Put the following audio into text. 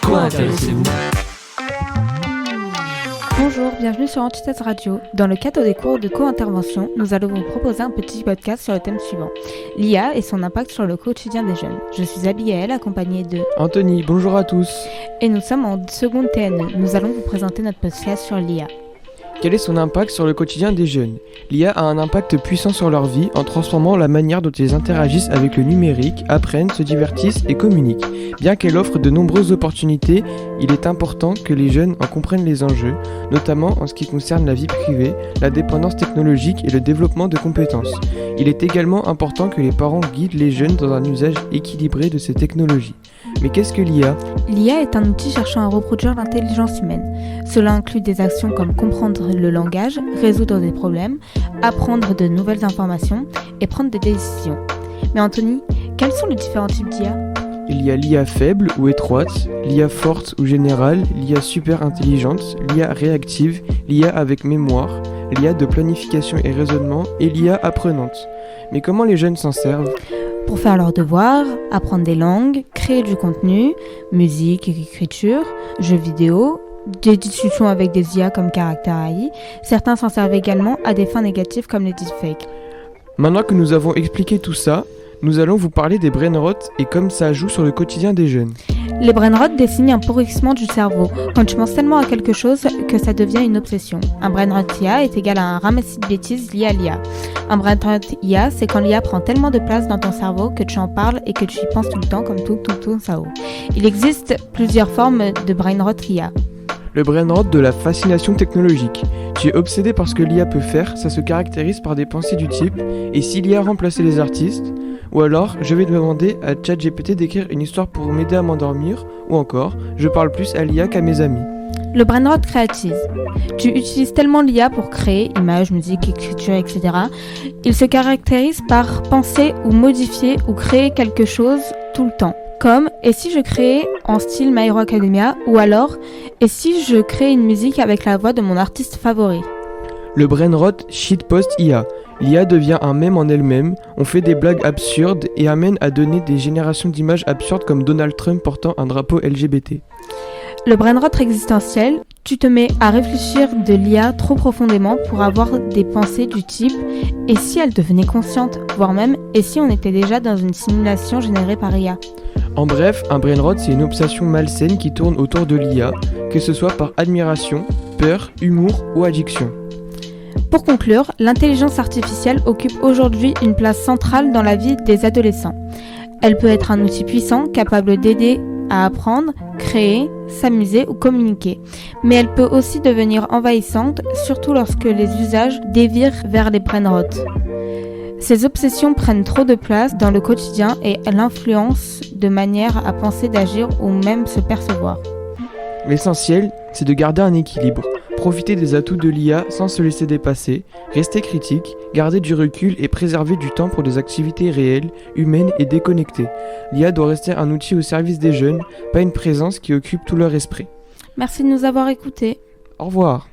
Quoi intéressez-vous ? Bonjour, bienvenue sur Antithèse Radio. Dans le cadre des cours de co-intervention, nous allons vous proposer un petit podcast sur le thème suivant, l'IA et son impact sur le quotidien des jeunes. Je suis Abigaël, accompagnée de Anthony, bonjour à tous. Et nous sommes en seconde TNE. Nous allons vous présenter notre podcast sur l'IA. Quel est son impact sur le quotidien des jeunes ? L'IA a un impact puissant sur leur vie en transformant la manière dont ils interagissent avec le numérique, apprennent, se divertissent et communiquent. Bien qu'elle offre de nombreuses opportunités, il est important que les jeunes en comprennent les enjeux, notamment en ce qui concerne la vie privée, la dépendance technologique et le développement de compétences. Il est également important que les parents guident les jeunes dans un usage équilibré de ces technologies. Mais qu'est-ce que l'IA ? L'IA est un outil cherchant à reproduire l'intelligence humaine. Cela inclut des actions comme comprendre le langage, résoudre des problèmes, apprendre de nouvelles informations et prendre des décisions. Mais Anthony, quels sont les différents types d'IA ? Il y a l'IA faible ou étroite, l'IA forte ou générale, l'IA super intelligente, l'IA réactive, l'IA avec mémoire, l'IA de planification et raisonnement et l'IA apprenante. Mais comment les jeunes s'en servent ? Pour faire leurs devoirs, apprendre des langues, créer du contenu, musique, écriture, jeux vidéo, des discussions avec des IA comme Character AI. Certains s'en servent également à des fins négatives comme les deepfakes. Maintenant que nous avons expliqué tout ça, nous allons vous parler des brain-rot et comme ça joue sur le quotidien des jeunes. Les brain-rot désignent un pourrissement du cerveau, quand tu penses tellement à quelque chose que ça devient une obsession. Un brain-rot IA est égal à un ramassis de bêtises lié à l'IA. Un brain-rot IA, c'est quand l'IA prend tellement de place dans ton cerveau que tu en parles et que tu y penses tout le temps comme tout ton cerveau. Il existe plusieurs formes de brain-rot IA. Le brain-rot de la fascination technologique. Tu es obsédé par ce que l'IA peut faire, ça se caractérise par des pensées du type « et si l'IA remplaçait les artistes ?» Ou alors « je vais demander à ChatGPT d'écrire une histoire pour m'aider à m'endormir » ou encore « je parle plus à l'IA qu'à mes amis ». Le brain-rot créative. Tu utilises tellement l'IA pour créer, images, musique, écriture, etc. Il se caractérise par penser ou modifier ou créer quelque chose tout le temps. Comme « et si je créais en style My Hero Academia » ou alors « et si je crée une musique avec la voix de mon artiste favori ?» Le brain-rot shitpost IA. L'IA devient un mème en elle-même, on fait des blagues absurdes et amène à donner des générations d'images absurdes comme Donald Trump portant un drapeau LGBT. Le brain-rot existentiel, tu te mets à réfléchir de l'IA trop profondément pour avoir des pensées du type « et si elle devenait consciente ?» voire même « et si on était déjà dans une simulation générée par IA ?» En bref, un brain-rot c'est une obsession malsaine qui tourne autour de l'IA, que ce soit par admiration, peur, humour ou addiction. Pour conclure, l'intelligence artificielle occupe aujourd'hui une place centrale dans la vie des adolescents. Elle peut être un outil puissant capable d'aider à apprendre, créer, s'amuser ou communiquer. Mais elle peut aussi devenir envahissante, surtout lorsque les usages dévirent vers les brain-rot. Ces obsessions prennent trop de place dans le quotidien et l'influencent de manière à penser, d'agir ou même se percevoir. L'essentiel, c'est de garder un équilibre, profiter des atouts de l'IA sans se laisser dépasser, rester critique, garder du recul et préserver du temps pour des activités réelles, humaines et déconnectées. L'IA doit rester un outil au service des jeunes, pas une présence qui occupe tout leur esprit. Merci de nous avoir écoutés. Au revoir.